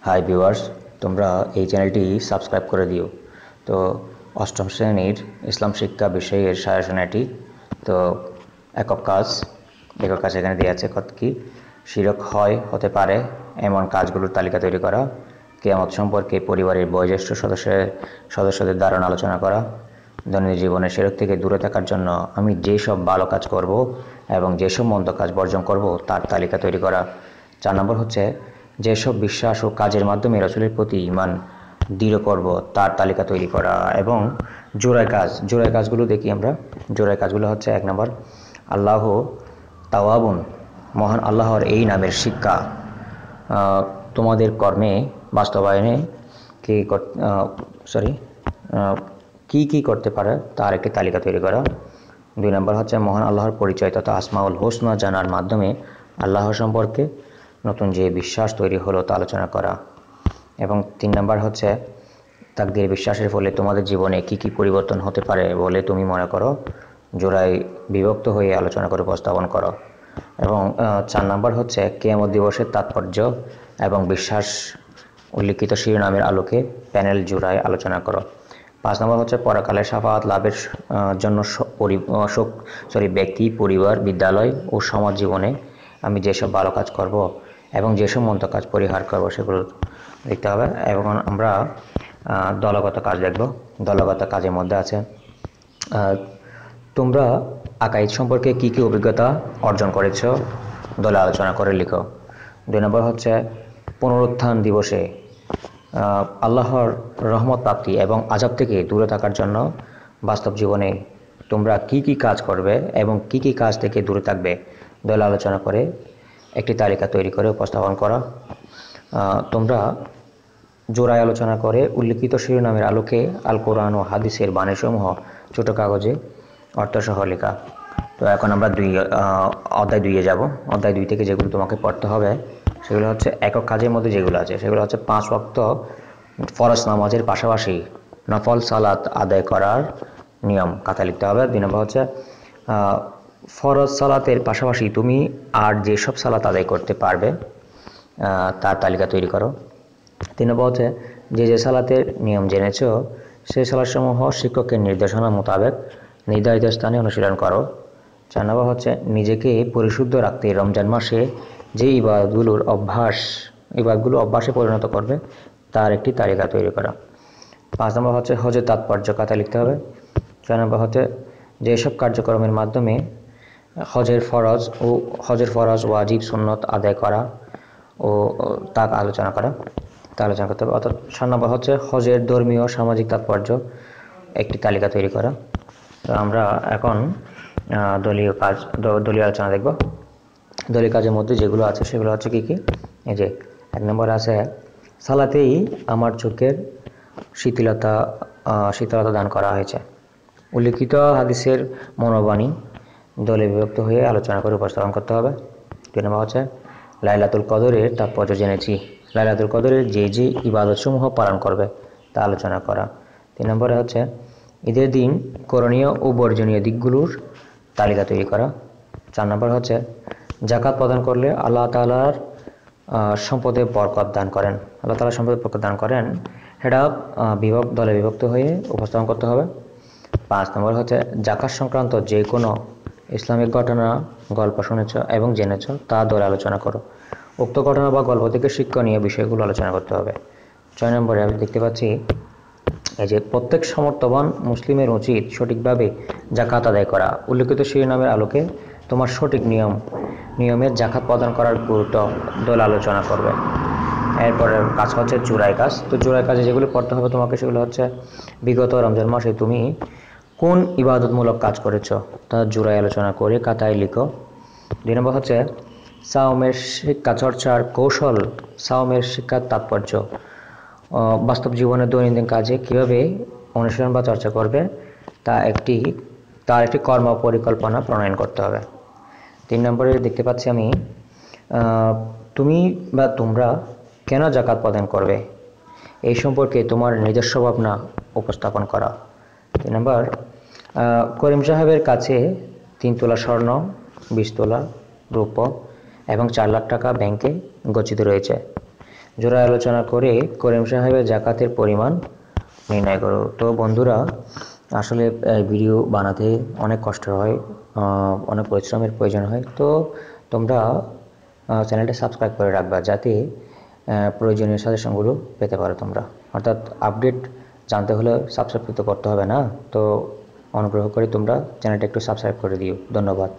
Hi viewers, তোমরা এই চ্যানেলটি সাবস্ক্রাইব করে দিও। তো অষ্টম শ্রেণীর ইসলাম শিক্ষা বিষয়ের সাজেশন এটি। তো একক কাজ এখানে দেওয়া আছে কত কি শিরক হতে পারে এমন কাজগুলোর তালিকা তৈরি করা, কিয়ামত সম্পর্কে পরিবারের বয়োজ্যেষ্ঠ সদস্যদের ধারণা আলোচনা করা, দৈনন্দিন জীবনে শিরক থেকে দূরে থাকার জন্য আমি যেসব ভালো কাজ করব এবং যেসব মন্দ কাজ বর্জন করব তার তালিকা তৈরি করা। 4 নম্বর হচ্ছে যেসব বিশ্বাস ও কাজের মাধ্যমে রাসূলের প্রতি ঈমান দৃঢ় করব তার তালিকা তৈরি করা। এবং জোড়ায় কাজগুলো দেখি আমরা। জোড়ায় কাজগুলো হচ্ছে 1 নম্বর আল্লাহ তাওয়াবুন, মহান আল্লাহর এই নামের শিক্ষা তোমাদের কর্মে বাস্তবায়নে কি করতে পারে তার একটি তালিকা তৈরি করা। 2 নম্বর হচ্ছে মহান আল্লাহর পরিচয় তথা আসমাউল হোসনা জানার মাধ্যমে আল্লাহ সম্পর্কে নতুন যে বিশ্বাস তৈরি হলো তা আলোচনা করা। এবং 3 নম্বর হচ্ছে তাকদীর বিশ্বাসের ফলে তোমাদের জীবনে কি পরিবর্তন হতে পারে বলে তুমি মনে করো, জোড়ায় বিভক্ত হয়ে আলোচনা করে উপস্থাপন করো। এবং 4 নম্বর হচ্ছে কিয়ামত দিবসের তাৎপর্য এবং বিশ্বাস উল্লিখিত শিরোনামের আলোকে প্যানেল জোড়ায় আলোচনা করো। 5 নম্বর হচ্ছে পরকালে শাফাআত লাভের জন্য ব্যক্তি, পরিবার, বিদ্যালয় ও সমাজ জীবনে আমি যেসব ভালো কাজ করব এবং যেসব মন্দ কাজ পরিহার করব সেগুলো দেখতে হবে। এবং আমরা দলগত কাজ দেখব। দলগত কাজের মধ্যে আছে তোমরা আকাইদ সম্পর্কে কি অভিজ্ঞতা অর্জন করেছ দলে আলোচনা করে লিখো। 2 নম্বর হচ্ছে পুনরুত্থান দিবসে আল্লাহর রহমত প্রাপ্তি এবং আযাব থেকে দূরে থাকার জন্য বাস্তব জীবনে তোমরা কি কাজ করবে এবং কি কাজ থেকে দূরে থাকবে দলে আলোচনা করে একটি তালিকা তৈরি করে উপস্থাপন করা। তোমরা জোড়ায় আলোচনা করে উল্লিখিত শিরোনামের আলোকে আল কোরআন ও হাদিসের বাণীসমূহ ছোট কাগজে অর্থসহ লেখা। তো এখন আমরা অধ্যায় 2-এ যাব। অধ্যায় 2 থেকে যেগুলো তোমাকে পড়তে হবে সেগুলো হচ্ছে একক কাজের মধ্যে যেগুলো আছে সেগুলো হচ্ছে 5 ওয়াক্ত ফরজ নামাজের পাশাপাশি নফল সালাত আদায় করার নিয়ম কথা লিখতে হবে। 2 নম্বর হচ্ছে ফরজ সালাতের পাশাপাশি তুমি আর যেসব সালাত আদায় করতে পারবে তার তালিকা তৈরি করো। 3 নম্বর হচ্ছে যে সালাতের নিয়ম জেনেছ সেই সালাতসমূহ শিক্ষকের নির্দেশনা মোতাবেক নির্ধারিত স্থানে অনুশীলন করো। 4 নম্বর হচ্ছে নিজেকে পরিশুদ্ধ রাখতে রমজান মাসে যে ইবাদতগুলো অভ্যাসে পরিণত করবে তার একটি তালিকা তৈরি করা। 5 নম্বর হচ্ছে হজের তাৎপর্য কথা লিখতে হবে। 6 নম্বর হচ্ছে যেসব কার্যক্রমের মাধ্যমে হজের ফরজ ওয়াজিব সুন্নত আদায় করা ও তা আলোচনা করতে হবে। অর্থাৎ 7 নম্বর হচ্ছে হজের ধর্মীয় সামাজিক তাৎপর্য একটি তালিকা তৈরি করা। তো আমরা এখন দলীয় আলোচনা দেখব। দলীয় কাজের মধ্যে যেগুলো আছে সেগুলো হচ্ছে কি এই যে 1 নম্বর আছে সালাতেই আমার চোখের শীতলতা দান করা হয়েছে। উল্লিখিত হাদিসের মনোবাণী দলে বিভক্ত হয়ে আলোচনা করে উপস্থাপন করতে হবে। 2 নম্বর হচ্ছে লাইলাতুল কদরের তাৎপর্য জেনেছি। লাইলাতুল কদরের যে ইবাদতসমূহ পালন করবে তা আলোচনা করা। 3 নম্বরে হচ্ছে ঈদের দিন করণীয় ও বর্জনীয় দিকগুলোর তালিকা তৈরি করা। 4 নম্বর হচ্ছে যাকাত প্রদান করলে আল্লাহ তাআলার সম্পদে বরকত দান করেন। সেটা দলে বিভক্ত হয়ে উপস্থাপন করতে হবে। 5 নম্বর হচ্ছে যাকাত সংক্রান্ত যে কোনো ইসলামিক ঘটনা গল্প শুনেছ এবং জেনেছ তা দলে আলোচনা করো। উক্ত ঘটনা বা গল্প থেকে শিক্ষণীয় বিষয়গুলো আলোচনা করতে হবে। 6 নম্বরে আমি দেখতে পাচ্ছি এই যে প্রত্যেক সমর্থবান মুসলিমের উচিত সঠিকভাবে যাকাত আদায় করা। উল্লিখিত শিরোনামের আলোকে তোমার সঠিক নিয়মের যাকাত প্রদান করার গুরুত্ব দল আলোচনা করবে। এরপরের কাজ হচ্ছে জোড়ায় কাজ। তো জোড়ায় কাজে যেগুলো করতে হবে তোমাকে সেগুলো হচ্ছে বিগত রমজান মাসে তুমি কোন ইবাদতমূলক কাজ করেছ তা জোড়ায় আলোচনা করে খাতায় লিখো। 2 নম্বর হচ্ছে সাওমের শিক্ষা চর্চার কৌশল, সাওমের শিক্ষার তাৎপর্য বাস্তব জীবনে দৈনন্দিন কাজে কিভাবে অনুশীলন বা চর্চা করবে তার একটি কর্ম পরিকল্পনা প্রণয়ন করতে হবে। 3 নম্বরে দেখতে পাচ্ছি আমি তুমি বা তোমরা কেন যাকাত প্রদান করবে এই সম্পর্কে তোমার নিজস্ব ভাবনা উপস্থাপন করা। 3 নম্বর করিম সাহেবের কাছে 3 তোলা স্বর্ণ, 20 তোলা রূপো এবং 4 লাখ টাকা ব্যাংকে গচ্ছিত রয়েছে। জোড়া আলোচনা করে করিম সাহেবের জাকাতের পরিমাণ নির্ণয় করো। তো বন্ধুরা, আসলে ভিডিও বানাতে অনেক কষ্ট হয়, অনেক পরিশ্রমের প্রয়োজন হয়। তো তোমরা চ্যানেলটা সাবস্ক্রাইব করে রাখবা, যাতে প্রয়োজনীয় সাজেশনগুলো পেতে পারো তোমরা। অর্থাৎ আপডেট জানতে হলে সাবস্ক্রাইব তো করতে হবে না? তো অনুগ্রহ করে তোমরা চ্যানেলটা একটু সাবস্ক্রাইব করে দিও। ধন্যবাদ।